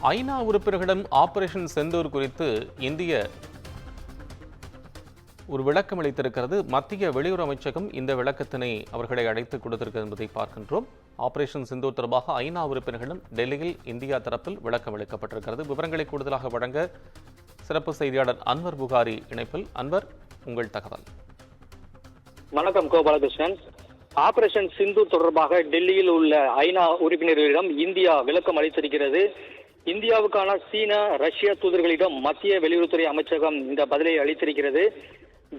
ஐநா உறுப்பினர்களிடம் ஆபரேஷன் செந்தூர் குறித்து இந்திய ஒரு விளக்கம் அளித்திருக்கிறது. மத்திய வெளியுறவு அமைச்சகம் இந்த விளக்கத்தினை அவர்களை அழைத்து கொடுத்திருக்கிறது என்பதை பார்க்கின்றோம். ஆபரேஷன் சிந்தூர் தொடர்பாக ஐநா உறுப்பினர்களிடம் டெல்லியில் இந்தியா தரப்பில் விளக்கம் அளிக்கப்பட்டிருக்கிறது. விவரங்களை கூடுதலாக வழங்க சிறப்பு செய்தியாளர் அன்வர் புகாரி இணைப்பில். அன்வர், உங்கள் தகவல். வணக்கம் கோபாலகிருஷ்ணன். ஆபரேஷன் சிந்தூர் தொடர்பாக டெல்லியில் உள்ள ஐநா உறுப்பினர்களிடம் இந்தியா விளக்கம் அளித்திருக்கிறது. இந்தியாவுக்கான சீன, ரஷ்ய தூதர்களிடம் மத்திய வெளியுறவுத்துறை அமைச்சகம் இந்த பதிலை அளித்திருக்கிறது.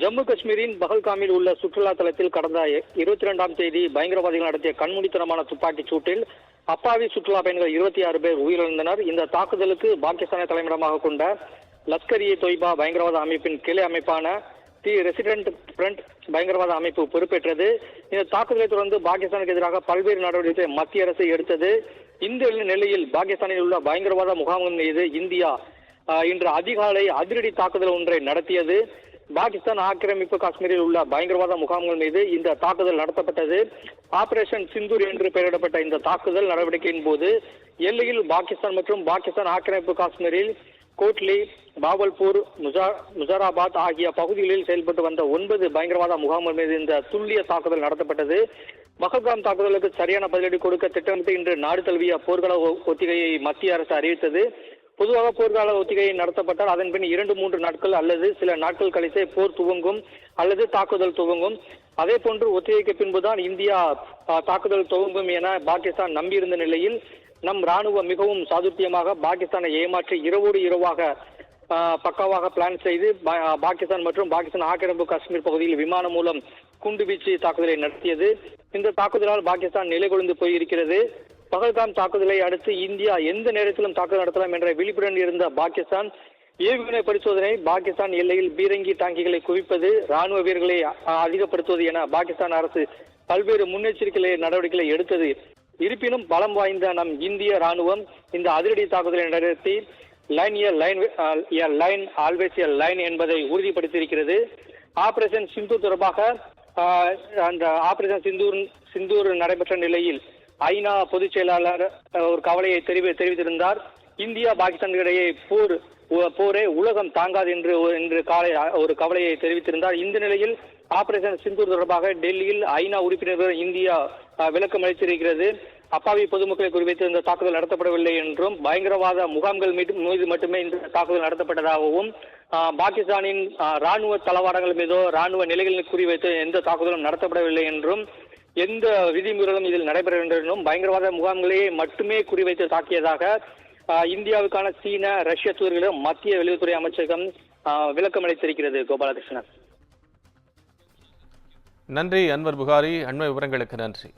ஜம்மு காஷ்மீரின் பஹல்காமில் உள்ள சுற்றுலா தலத்தில் கடந்த 22ஆம் தேதி பயங்கரவாதிகள் நடத்திய கண்மூடித்தனமான துப்பாக்கிச் சூட்டில் அப்பாவி சுற்றுலா பயணிகள் 26 பேர் உயிரிழந்தனர். இந்த தாக்குதலுக்கு பாகிஸ்தானை தலைமையிடமாக கொண்ட லஷ்கர்-இ-தொய்பா பயங்கரவாத அமைப்பின் கிளை அமைப்பான தி ரெசிடென்ட் ஃப்ரண்ட் பயங்கரவாத அமைப்பு பொறுப்பேற்றது. இந்த தாக்குதலை தொடர்ந்து பாகிஸ்தானுக்கு எதிராக பல்வேறு நடவடிக்கைகளை மத்திய அரசு எடுத்தது. இந்த நிலையில் பாகிஸ்தானில் உள்ள பயங்கரவாத முகாம்கள் மீது இந்தியா இன்று அதிகாலை அதிரடி தாக்குதல் ஒன்றை நடத்தியது. பாகிஸ்தான் ஆக்கிரமிப்பு காஷ்மீரில் உள்ள பயங்கரவாத முகாம்கள் மீது இந்த தாக்குதல் நடத்தப்பட்டது. ஆபரேஷன் சிந்தூர் என்று பெயரிடப்பட்ட இந்த தாக்குதல் நடவடிக்கையின் போது எல்லையில் பாகிஸ்தான் மற்றும் பாகிஸ்தான் ஆக்கிரமிப்பு காஷ்மீரில் கோட்லி, பாவல்பூர், முசாராபாத் ஆகிய பகுதிகளில் செயல்பட்டு வந்த 9 பயங்கரவாத முகாம்கள் மீது இந்த துல்லிய தாக்குதல் நடத்தப்பட்டது. பஹல்காம் தாக்குதலுக்கு சரியான பதிலடி கொடுக்க திட்டமிட்டு இன்று நாடு தழுவிய போர்க்கால ஒத்திகையை மத்திய அரசு அறிவித்தது. பொதுவாக போர்க்கால ஒத்திகை நடத்தப்பட்டால் அதன் பின் 2-3 நாட்கள் அல்லது சில நாட்கள் கழித்தே போர் துவங்கும் அல்லது தாக்குதல் துவங்கும். அதே போன்று ஒத்திகைக்கு பின்புதான் இந்தியா தாக்குதல் துவங்கும் என பாகிஸ்தான் நம்பியிருந்த நிலையில் நம் ராணுவம் மிகவும் சாதுர்த்தியமாக பாகிஸ்தானை ஏமாற்றி இரவோடு இரவாக பக்காவாக பிளான் செய்து பாகிஸ்தான் மற்றும் பாகிஸ்தான் ஆக்கிரமிப்பு காஷ்மீர் பகுதியில் விமானம் மூலம் குண்டுவீச்சு தாக்குதலை நடத்தியது. இந்த தாக்குதலால் பாகிஸ்தான் நிலைகுலைந்து போயிருக்கிறது. பஹல்காம் தாக்குதலை அடுத்து இந்தியா எந்த நேரத்திலும் தாக்குதல் நடத்தலாம் என்ற விழிப்புடன் இருந்த பாகிஸ்தான் ஏவுகணை பரிசோதனை, பாகிஸ்தான் எல்லையில் பீரங்கி டாங்கிகளை குவிப்பது, ராணுவ வீரர்களை அதிகப்படுத்துவது என பாகிஸ்தான் அரசு பல்வேறு முன்னெச்சரிக்கை நடவடிக்கைகளை எடுத்தது. இருப்பினும் பலம் வாய்ந்த நம் இந்திய ராணுவம் இந்த அதிரடி தாக்குதலை நடத்தி லைன் ஆல்வேஸ் எ லைன் என்பதை உறுதிப்படுத்தியிருக்கிறது. ஆபரேஷன் சிந்தூர் தொடர்பாக அந்த ஆபரேஷன் சிந்தூர் நடைபெற்ற நிலையில் ஐநா பொதுச் செயலாளர் ஒரு கவலையை தெரிவித்திருந்தார். இந்தியா பாகிஸ்தான் இடையே போரை உலகம் தாங்காது என்று காலை ஒரு கவலையை தெரிவித்திருந்தார். இந்த நிலையில் ஆபரேஷன் சிந்தூர் தொடர்பாக டெல்லியில் ஐநா உறுப்பினர்கள் இந்தியா விளக்கம் அளித்திருக்கிறது. அப்பாவி பொதுமக்களை குறிவைத்து இந்த தாக்குதல் நடத்தப்படவில்லை என்றும் பயங்கரவாத முகாம்கள் மீது மட்டுமே இந்த தாக்குதல் நடத்தப்பட்டதாகவும் பாகிஸ்தானின் ராணுவ தளவாடங்கள் மீதோ ராணுவ நிலைகளில் குறிவைத்து எந்த தாக்குதலும் நடத்தப்படவில்லை என்றும் எந்த விதிமுறைகளும் இதில் நடைபெறவில்லை என்றும் பயங்கரவாத முகாம்களையே மட்டுமே குறிவைத்து தாக்கியதாக இந்தியாவுக்கான சீன, ரஷ்ய தூதர்களிடம் மத்திய வெளியுறவுத்துறை அமைச்சகம் விளக்கம் அளித்திருக்கிறது. கோபாலகிருஷ்ணன், நன்றி. அன்வர் புகாரி, அண்மை விவரங்களுக்கு நன்றி.